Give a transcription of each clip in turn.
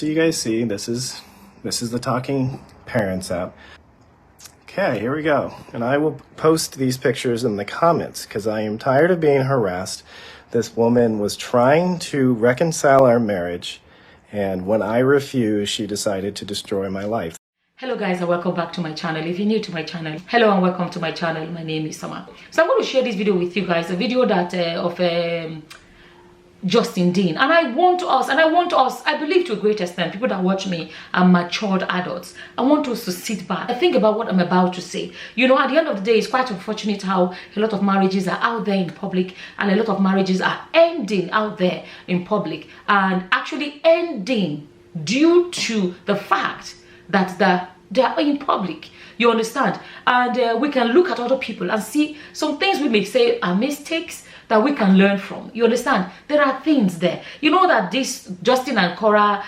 So you guys see, this is the Talking Parents app. Okay, here we go. And I will post these pictures in the comments because I am tired of being harassed. This woman was trying to reconcile our marriage, and when I refused, she decided to destroy my life. Hello guys, and welcome back to my channel. If you're new to my channel, hello and welcome to my channel. My name is Summer. So I'm going to share this video with you guys, a video that of Justin Dean, and I want us, I believe to a great extent, people that watch me are matured adults. I want us to sit back and think about what I'm about to say. You know, at the end of the day, it's quite unfortunate how a lot of marriages are out there in public, and a lot of marriages are ending out there in public, and actually ending due to the fact that they are in public. You understand? And we can look at other people and see some things we may say are mistakes that we can learn from. You understand? There are things there. You know that this Justin and Korra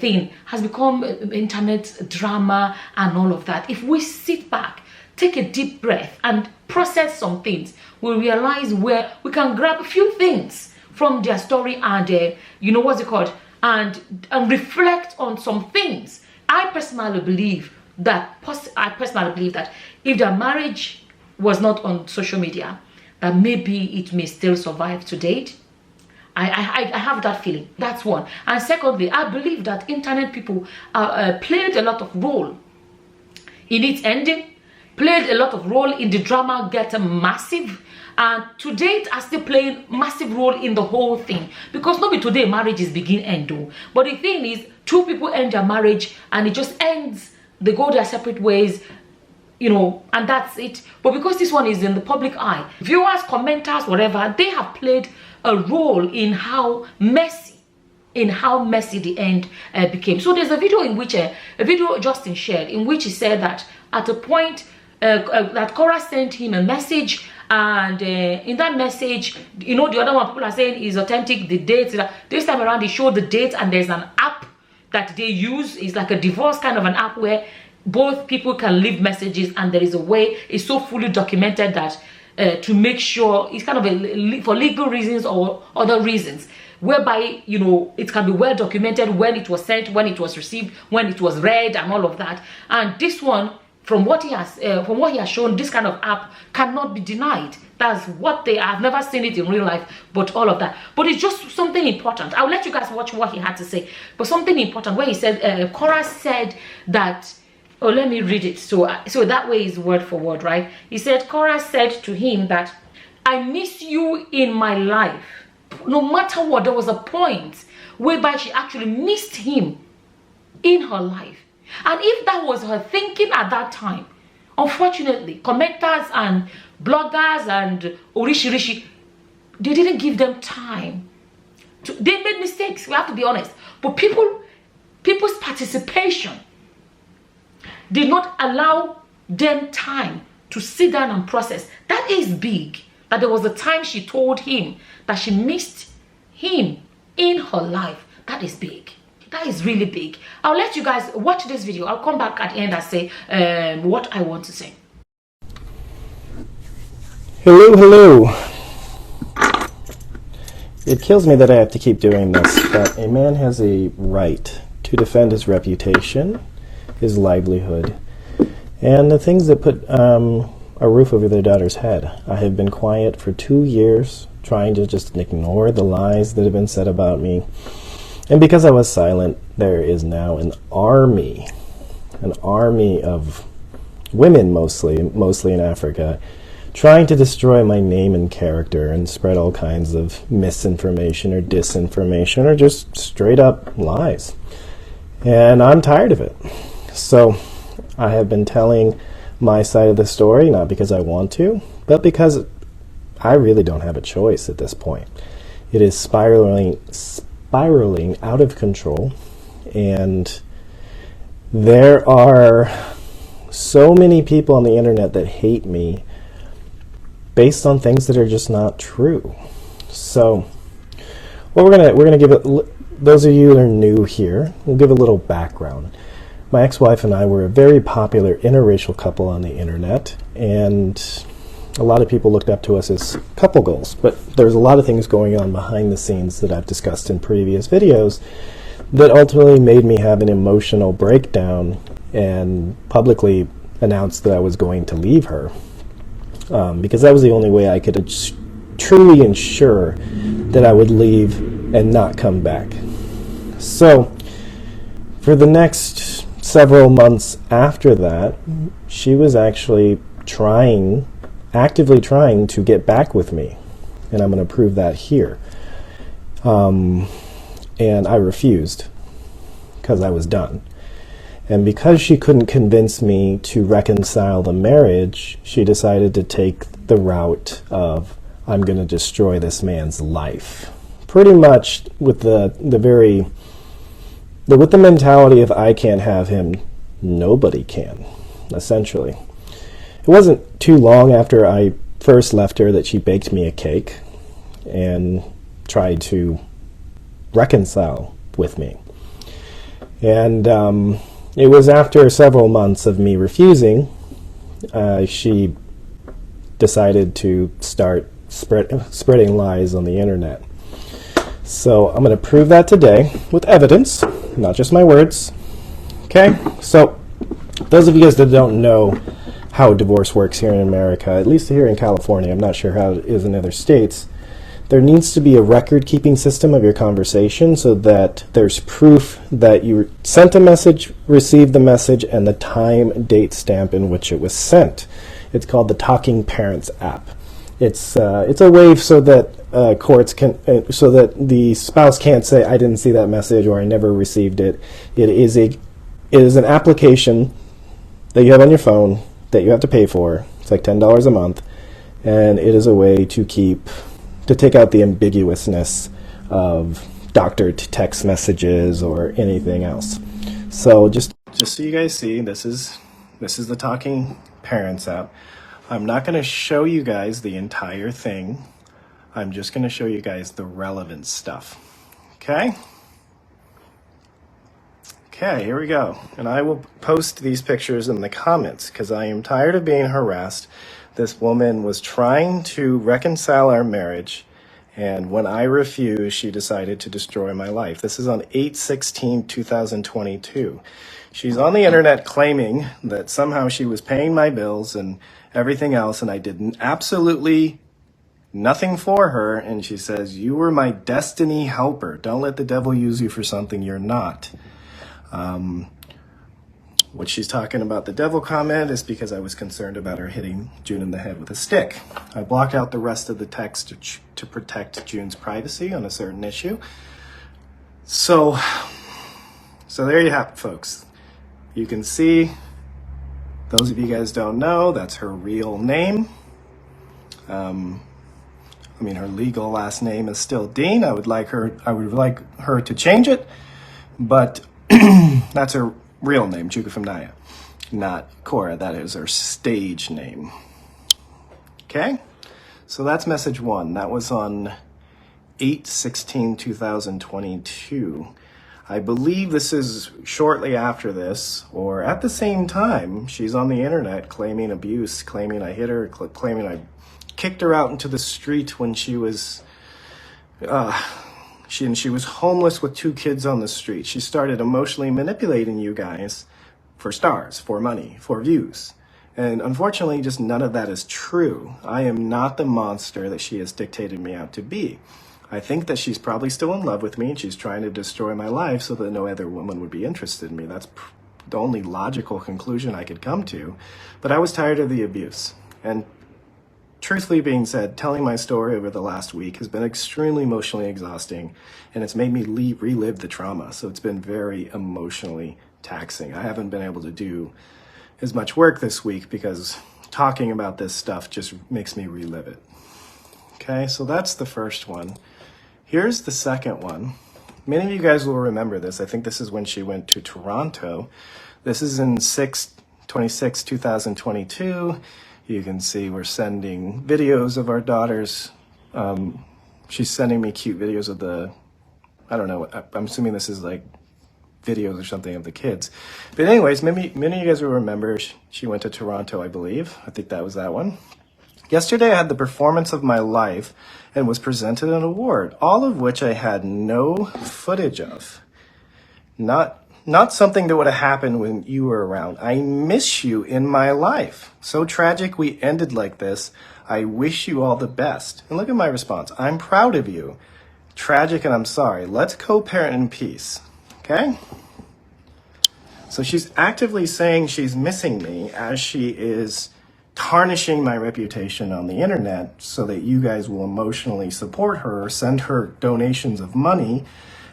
thing has become internet drama and all of that. If we sit back, take a deep breath and process some things, we'll realize where we can grab a few things from their story and, you know, what's it called? And reflect on some things. I personally believe that if their marriage was not on social media, that maybe it may still survive to date. I have that feeling. That's one. And secondly, I believe that internet people played a lot of role in its ending, played a lot of role in the drama getting massive, and to date are still playing massive role in the whole thing. Because not be today marriages begin end though. But the thing is, two people end their marriage and it just ends. They go their separate ways, you know, and that's it. But because this one is in the public eye, viewers, commenters, whatever, they have played a role in how messy the end became. So there's a video in which a video Justin shared in which he said that at a point that Corra sent him a message, and in that message, you know, the other one people are saying is authentic, the dates. This time around, they showed the dates, and there's an app that they use. It's like a divorce kind of an app where both people can leave messages, and there is a way, it's so fully documented that to make sure it's kind of for legal reasons or other reasons, whereby, you know, it can be well documented when it was sent, when it was received, when it was read, and all of that. And this one, from what he has shown, this kind of app cannot be denied. That's what I've never seen it in real life, but all of that. But it's just something important. I'll let you guys watch what he had to say. But something important where he said, Korra said that, oh, let me read it. So that way is word for word, right? He said, Korra said to him that, I miss you in my life. No matter what, there was a point whereby she actually missed him in her life. And if that was her thinking at that time, unfortunately, commenters and bloggers and Orishi, they didn't give them time. They made mistakes, we have to be honest. But people's participation did not allow them time to sit down and process. That is big. That there was a time she told him that she missed him in her life. That is big. That is really big. I'll let you guys watch this video. I'll come back at the end and say what I want to say. Hello. It kills me that I have to keep doing this, but a man has a right to defend his reputation, his livelihood, and the things that put a roof over their daughter's head. I have been quiet for 2 years, trying to just ignore the lies that have been said about me. And because I was silent, there is now an army of women, mostly in Africa, trying to destroy my name and character and spread all kinds of misinformation or disinformation or just straight up lies. And I'm tired of it. So I have been telling my side of the story, not because I want to, but because I really don't have a choice at this point. It is spiraling out of control, and there are so many people on the internet that hate me based on things that are just not true. So we're gonna give it, those of you that are new here, we'll give a little background. My ex-wife and I were a very popular interracial couple on the internet, and a lot of people looked up to us as couple goals, but there's a lot of things going on behind the scenes that I've discussed in previous videos that ultimately made me have an emotional breakdown and publicly announced that I was going to leave her, because that was the only way I could truly ensure that I would leave and not come back. So for the next several months after that, she was actually actively trying to get back with me, and I'm going to prove that here. And I refused because I was done. And because she couldn't convince me to reconcile the marriage, she decided to take the route of, I'm going to destroy this man's life. Pretty much with the mentality of, I can't have him, nobody can, essentially. It wasn't too long after I first left her that she baked me a cake and tried to reconcile with me. And it was after several months of me refusing, she decided to start spreading lies on the internet. So I'm going to prove that today with evidence, not just my words. Okay? So those of you guys that don't know how divorce works here in America, at least here in California, I'm not sure how it is in other states, there needs to be a record-keeping system of your conversation so that there's proof that you sent a message, received the message, and the time, date stamp in which it was sent. It's called the Talking Parents app. It's a way so that courts can, so that the spouse can't say, I didn't see that message or I never received it. It is an application that you have on your phone that you have to pay for. It's like $10 a month, and it is a way to take out the ambiguousness of doctored text messages or anything else. So just so you guys see, this is the Talking Parents app. I'm not going to show you guys the entire thing. I'm just going to show you guys the relevant stuff. Okay? Okay, here we go. And I will post these pictures in the comments because I am tired of being harassed. This woman was trying to reconcile our marriage, and when I refused, she decided to destroy my life. This is on 8/16/2022. She's on the internet claiming that somehow she was paying my bills and everything else, and I did absolutely nothing for her. And she says, you were my destiny helper. Don't let the devil use you for something you're not. What she's talking about, the devil comment, is because I was concerned about her hitting June in the head with a stick. I blocked out the rest of the text to protect June's privacy on a certain issue. So there you have it, folks. You can see, those of you guys don't know, that's her real name. Her legal last name is still Dean. I would like her to change it, but that's her real name, Chukwufemnaya, not Korra. That is her stage name. Okay? So that's message one. That was on 8/16/2022. I believe this is shortly after this, or at the same time. She's on the internet claiming abuse, claiming I hit her, claiming I kicked her out into the street when she was she was homeless with 2 kids on the street. She started emotionally manipulating you guys for stars, for money, for views. And unfortunately, just none of that is true. I am not the monster that she has dictated me out to be. I think that she's probably still in love with me, and she's trying to destroy my life so that no other woman would be interested in me. That's the only logical conclusion I could come to. But I was tired of the abuse. And truthfully being said, telling my story over the last week has been extremely emotionally exhausting, and it's made me relive the trauma. So it's been very emotionally taxing. I haven't been able to do as much work this week because talking about this stuff just makes me relive it. Okay, so that's the first one. Here's the second one. Many of you guys will remember this. I think this is when she went to Toronto. This is in 6/26/2022. You can see we're sending videos of our daughters. She's sending me cute videos of I don't know, I'm assuming this is like videos or something of the kids. But anyways, many of you guys will remember she went to Toronto, I believe. I think that was that one. Yesterday I had the performance of my life and was presented an award, all of which I had no footage of. Not something that would have happened when you were around. I miss you in my life. So tragic we ended like this. I wish you all the best. And look at my response. I'm proud of you. Tragic and I'm sorry. Let's co-parent in peace. Okay? So she's actively saying she's missing me as she is tarnishing my reputation on the internet so that you guys will emotionally support her, send her donations of money.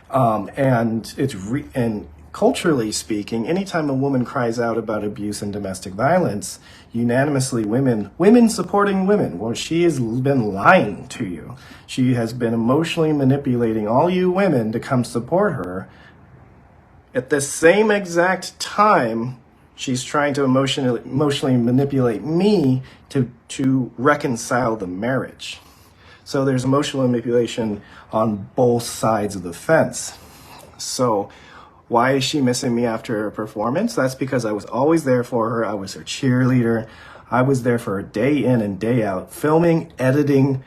And culturally speaking, anytime a woman cries out about abuse and domestic violence, unanimously women supporting women. Well, she has been lying to you. She has been emotionally manipulating all you women to come support her. At the same exact time, she's trying to emotionally manipulate me to reconcile the marriage. So there's emotional manipulation on both sides of the fence. So why is she missing me after her performance? That's because I was always there for her. I was her cheerleader. I was there for her day in and day out, filming, editing,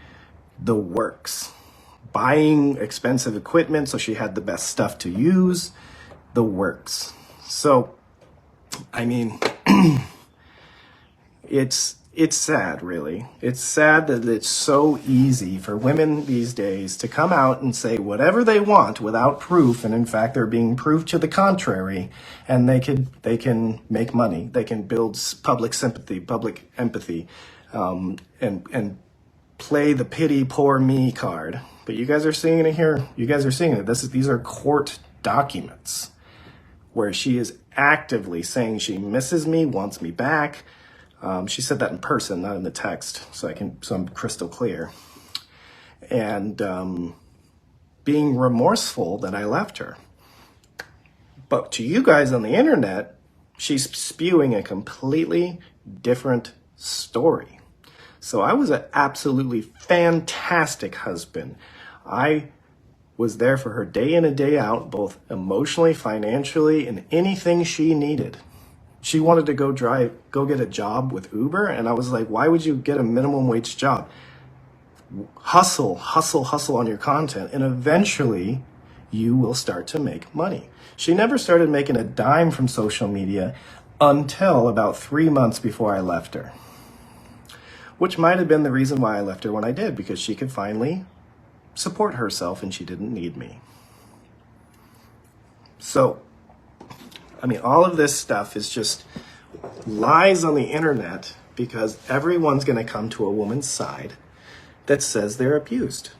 the works, buying expensive equipment so she had the best stuff to use, the works. So, I mean, it's sad, really. It's sad that it's so easy for women these days to come out and say whatever they want without proof, and in fact, they're being proved to the contrary, and they can make money. They can build public sympathy, public empathy, and play the pity poor me card. But you guys are seeing it here. You guys are seeing it. These are court documents where she is actively saying she misses me, wants me back. She said that in person, not in the text, so I'm crystal clear. And being remorseful that I left her. But to you guys on the internet, she's spewing a completely different story. So I was an absolutely fantastic husband. I was there for her day in and day out, both emotionally, financially, and anything she needed. She wanted to go get a job with Uber, and I was like, why would you get a minimum wage job? Hustle on your content, and eventually you will start to make money. She never started making a dime from social media until about 3 months before I left her, which might have been the reason why I left her when I did, because she could finally support herself and she didn't need me. So, I mean, all of this stuff is just lies on the internet because everyone's going to come to a woman's side that says they're abused.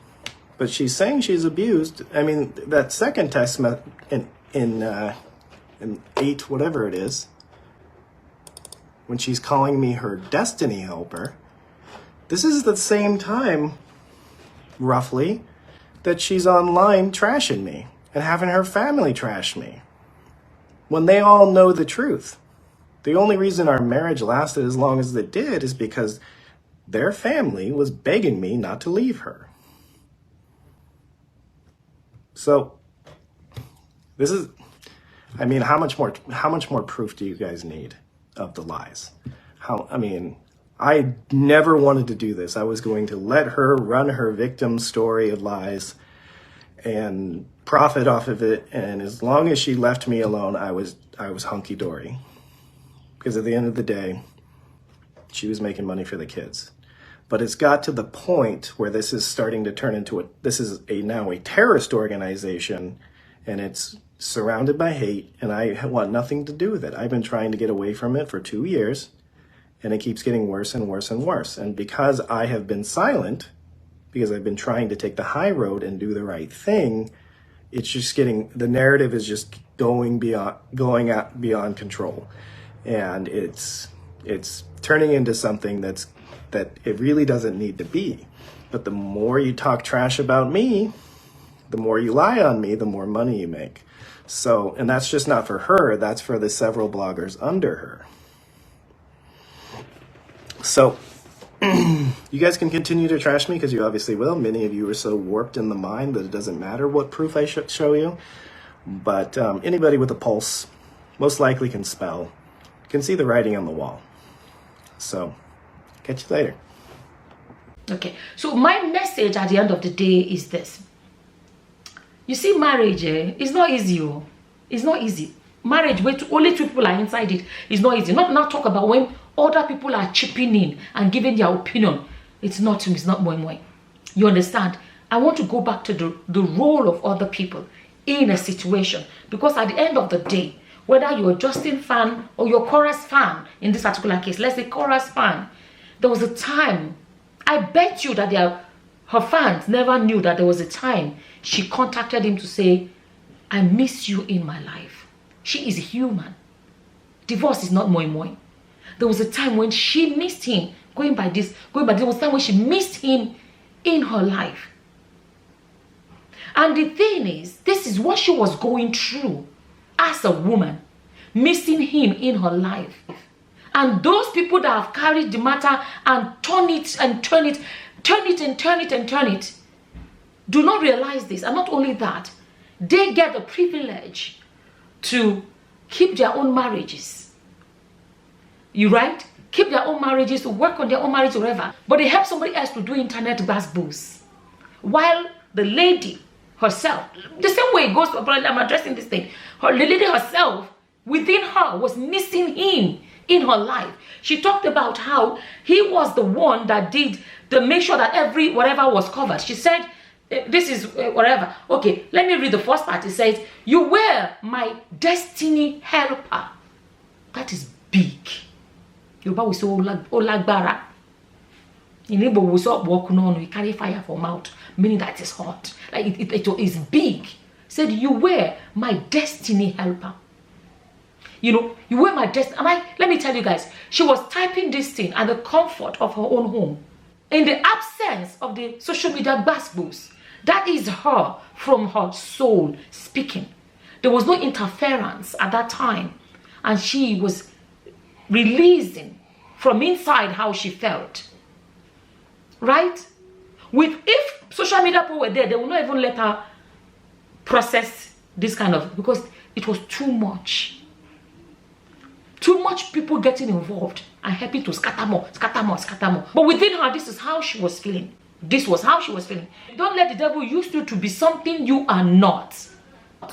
But she's saying she's abused. I mean, that second text in 8, whatever it is, when she's calling me her destiny helper, this is the same time, roughly, that she's online trashing me and having her family trash me, when they all know the truth. The only reason our marriage lasted as long as it did is because their family was begging me not to leave her. So this is, I mean, how much more proof do you guys need of the lies? I never wanted to do this. I was going to let her run her victim story of lies and profit off of it. And as long as she left me alone, I was hunky-dory. Because at the end of the day, she was making money for the kids. But it's got to the point where this is starting to turn into now a terrorist organization, and it's surrounded by hate, and I want nothing to do with it. I've been trying to get away from it for 2 years, and it keeps getting worse and worse and worse. And because I have been silent, because I've been trying to take the high road and do the right thing, it's just the narrative is just going beyond control. And it's turning into something that it really doesn't need to be. But the more you talk trash about me, the more you lie on me, the more money you make. So, and that's just not for her, that's for the several bloggers under her. So, you guys can continue to trash me, because you obviously will. Many of you are so warped in the mind that it doesn't matter what proof I show you. But anybody with a pulse most likely can spell, can see the writing on the wall. So, catch you later. Okay, so my message at the end of the day is this. You see, marriage is not easy. It's not easy. Marriage where only two people are inside it is not easy. Not now talk about when other people are chipping in and giving their opinion. It's not moi. You understand? I want to go back to the role of other people in a situation, because at the end of the day, whether you're a Justin fan or you're Korra's fan, in this particular case, let's say Korra's fan, there was a time, I bet you that her fans never knew that there was a time she contacted him to say, I miss you in my life. She is human. Divorce is not moi. There was a time when she missed him, there was a time when she missed him in her life. And the thing is, this is what she was going through as a woman, missing him in her life. And those people that have carried the matter and turn it, do not realize this. And not only that, they get the privilege to keep their own marriages. You right? Keep their own marriages, to work on their own marriage, whatever. But they help somebody else to do internet boost. While the lady herself, the same way it goes, I'm addressing this thing, the lady herself, within her, was missing him in her life. She talked about how he was the one that did to make sure that whatever was covered. She said, this is whatever. Okay, let me read the first part. It says, you were my destiny helper. That is big. Yoruba will say, Olagbara. In Igbo we say, you carry fire from mouth, meaning that it's hot. Like it is big. Said, you were my destiny helper. You know, you were my destiny. Let me tell you guys, she was typing this thing at the comfort of her own home. In the absence of the social media boost, that is her from her soul speaking. There was no interference at that time. And she was releasing from inside how she felt. Right? If social media people were there, they would not even let her process this kind of, because it was too much. Too much people getting involved and happy to scatter more. But within her, this is how she was feeling. This was how she was feeling. Don't let the devil use you to be something you are not.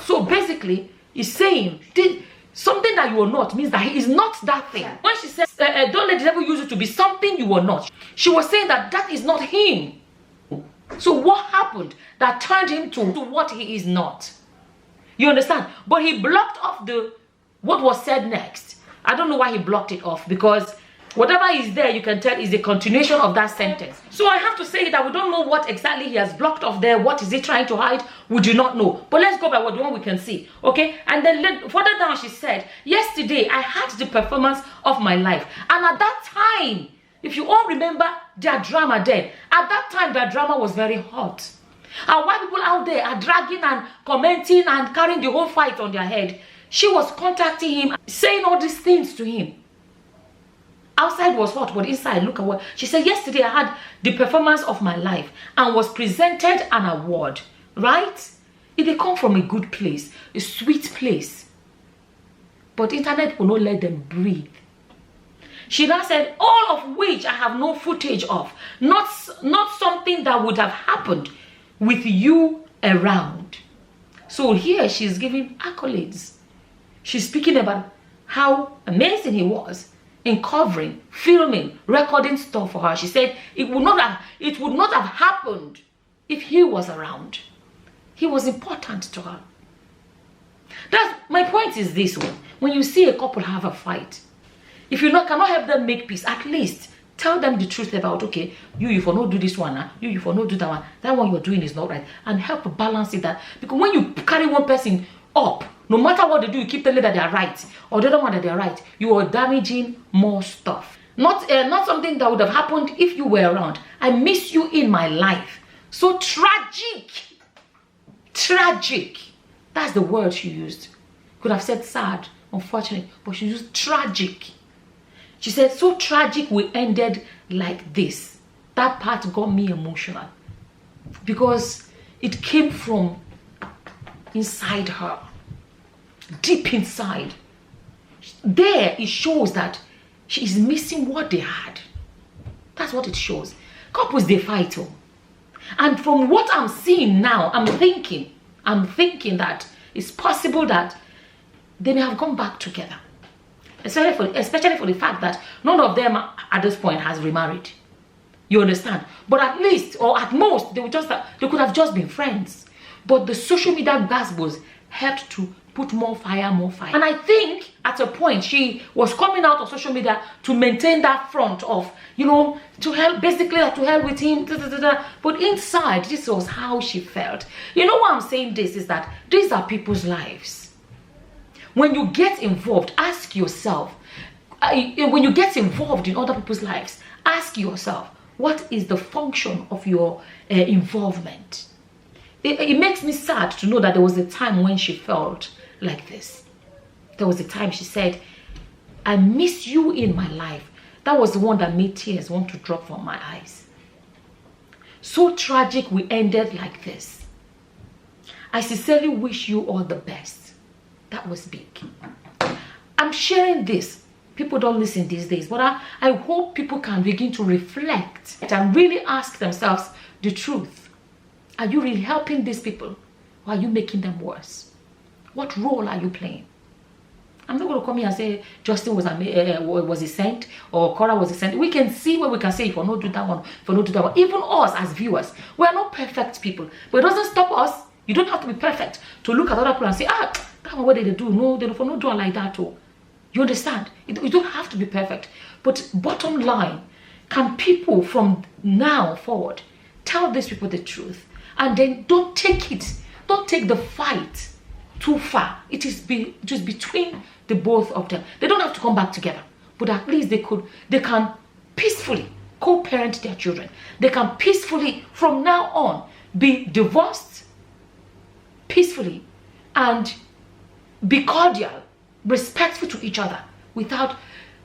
So basically, he's saying something that you are not means that he is not that thing. When she says, don't let the devil use you to be something you are not, she was saying that is not him. So what happened that turned him to what he is not? You understand? But he blocked off what was said next. I don't know why he blocked it off, because whatever is there, you can tell is the continuation of that sentence. So I have to say that we don't know what exactly he has blocked off there. What is he trying to hide? We do not know. But let's go by the one we can see. Okay? And then further down she said, yesterday I had the performance of my life. And at that time, if you all remember their drama then, at that time their drama was very hot. And while people out there are dragging and commenting and carrying the whole fight on their head, she was contacting him, saying all these things to him. Outside was hot, but inside, look at what she said. Yesterday I had the performance of my life and was presented an award. Right? It come from a good place, a sweet place. But internet will not let them breathe. She now said, all of which I have no footage of. Not something that would have happened with you around. So here she's giving accolades. She's speaking about how amazing he was in covering, filming, recording stuff for her. She said it would not have happened if he was around. He was important to her. My point is this one. When you see a couple have a fight, if you cannot help them make peace, at least tell them the truth about, okay, you for not do this one, you for not do that one. That one you're doing is not right. And help balance it. Because when you carry one person up, no matter what they do, you keep telling that they are right, or the other one that they are right, you are damaging more stuff. Not something that would have happened if you were around. I miss you in my life. So tragic. Tragic. That's the word she used. Could have said sad, unfortunate, but she used tragic. She said, so tragic we ended like this. That part got me emotional. Because it came from inside her. Deep inside. There it shows that she is missing what they had. That's what it shows. Couples, they fight. And from what I'm seeing now, I'm thinking that it's possible that they may have gone back together. Especially for the fact that none of them at this point has remarried. You understand? But at least, or at most, they could have just been friends. But the social media gazebos helped to put more fire. And I think at a point she was coming out of social media to maintain that front of, you know, to help with him. But inside, this was how she felt. You know why I'm saying this is that these are people's lives. When you get involved, ask yourself, when you get involved in other people's lives, ask yourself, what is the function of your involvement? It makes me sad to know that there was a time when she felt like this. There was a time she said, I miss you in my life. That was the one that made tears want to drop from my eyes. So tragic we ended like this. I sincerely wish you all the best. That was big. I'm sharing this. People don't listen these days, but I hope people can begin to reflect and really ask themselves the truth. Are you really helping these people, or are you making them worse? What role are you playing? I'm not going to come here and say Justin was a saint or Korra was a saint. We can see what we can say if we not do that one, if we not do that one. Even us as viewers, we are not perfect people, but it doesn't stop us. You don't have to be perfect to look at other people and say, that one, what did they do? No, they don't do it like that. Oh. You understand? You don't have to be perfect. But bottom line, can people from now forward tell these people the truth? And then don't take the fight too far. It is just between the both of them. They don't have to come back together, but at least they can peacefully co-parent their children. They can peacefully, from now on, be divorced peacefully and be cordial, respectful to each other without,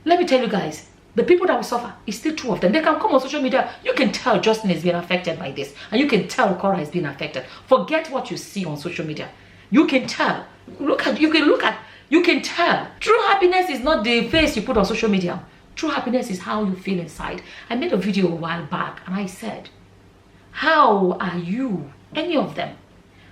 let me tell you guys, the people that will suffer is still two of them. They can come on social media. You can tell Justin is being affected by this, and you can tell Korra is being affected. Forget what you see on social media. You can tell. You can tell. True happiness is not the face you put on social media. True happiness is how you feel inside. I made a video a while back and I said, how are you, any of them,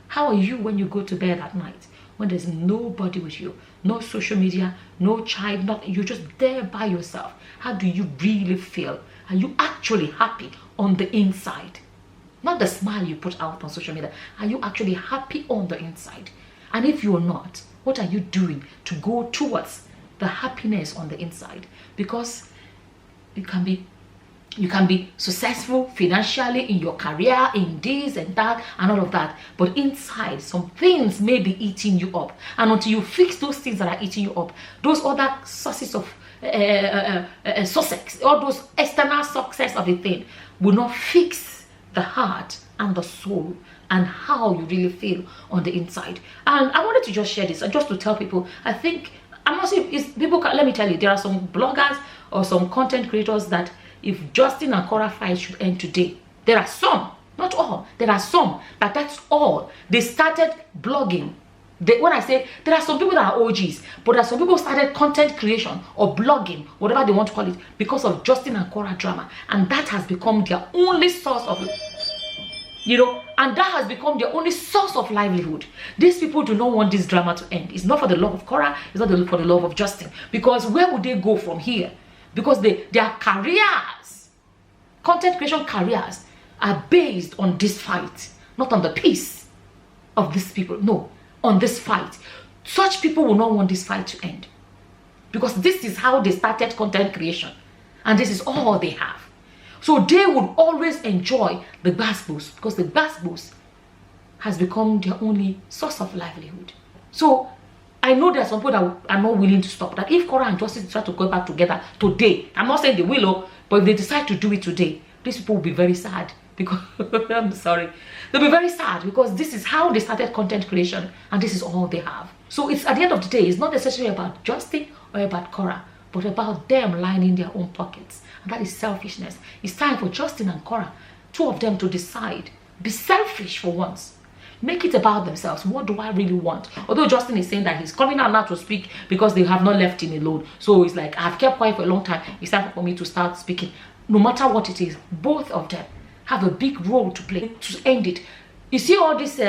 how are you when you go to bed at night? When there's nobody with you, no social media, no child, nothing, you're just there by yourself. How do you really feel? Are you actually happy on the inside? Not the smile you put out on social media. Are you actually happy on the inside? And if you're not, what are you doing to go towards the happiness on the inside? Because you can be successful financially in your career, in this and that and all of that, but inside some things may be eating you up, and until you fix those things that are eating you up, those other sources of success, all those external success of a thing will not fix the heart and the soul and how you really feel on the inside. And I wanted to just share this just to tell people, I think, I'm not saying it's people let me tell you, there are some bloggers or some content creators that if Justin and Korra fight should end today, there are some, not all, there are some that that's all. They started blogging. When I say there are some people that are OGs, but there are some people who started content creation or blogging, whatever they want to call it, because of Justin and Korra drama, and that has become their only source of, and that has become their only source of livelihood. These people do not want this drama to end. It's not for the love of Korra, it's not for the love of Justin, because where would they go from here? Because their careers, content creation careers, are based on this fight, not on the peace of these people. No, on this fight. Such people will not want this fight to end, because this is how they started content creation, and this is all they have. So they would always enjoy the bass-boost, because the bass-boost has become their only source of livelihood. So I know there are some people that are not willing to stop. That if Korra and Justin decide to go back together today, I'm not saying they will, but if they decide to do it today, these people will be very sad. Because I'm sorry, they'll be very sad, because this is how they started content creation, and this is all they have. So it's, at the end of the day, it's not necessarily about Justin or about Korra, but about them lining their own pockets, and that is selfishness. It's time for Justin and Korra, two of them, to decide. Be selfish for once. Make it about themselves. What do I really want? Although Justin is saying that he's coming out now to speak because they have not left him alone. So it's like, I've kept quiet for a long time. It's time for me to start speaking. No matter what it is, both of them have a big role to play to end it. You see all this,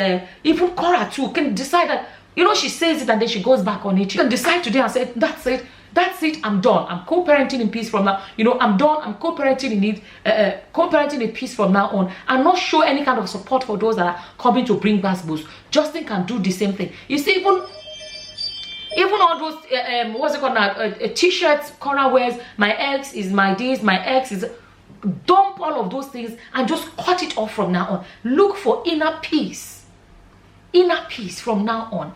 even Korra too can decide that You know, she says it and then she goes back on it. She can decide today and say, that's it. That's it. I'm done. I'm co-parenting in peace from now. You know, I'm done. I'm co-parenting in it. Co-parenting in peace from now on, and not show any kind of support for those that are coming to bring back boost. Justin can do the same thing. You see, even all those what's it called now? T-shirts Corra wears. My ex is my this. My ex is. Dump all of those things and just cut it off from now on. Look for inner peace. Inner peace from now on.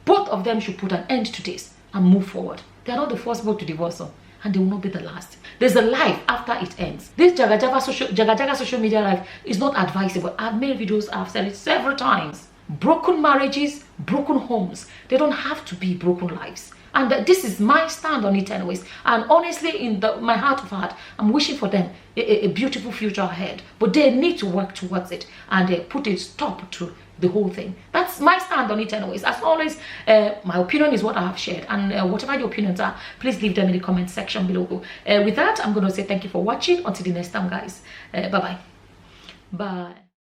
Both of them should put an end to this and move forward. They are not the first both to divorce, and they will not be the last. There's a life after it ends. This Jaga Jaga social media life is not advisable. I've made videos, I've said it several times. Broken marriages, broken homes, they don't have to be broken lives. And this is my stand on it anyways. And honestly, in my heart of heart, I'm wishing for them a beautiful future ahead. But they need to work towards it and put a stop to the whole thing. That's my stand on it anyways. As always, my opinion is what I have shared. And whatever your opinions are, please leave them in the comment section below. With that, I'm going to say thank you for watching. Until the next time, guys. Bye-bye. Bye.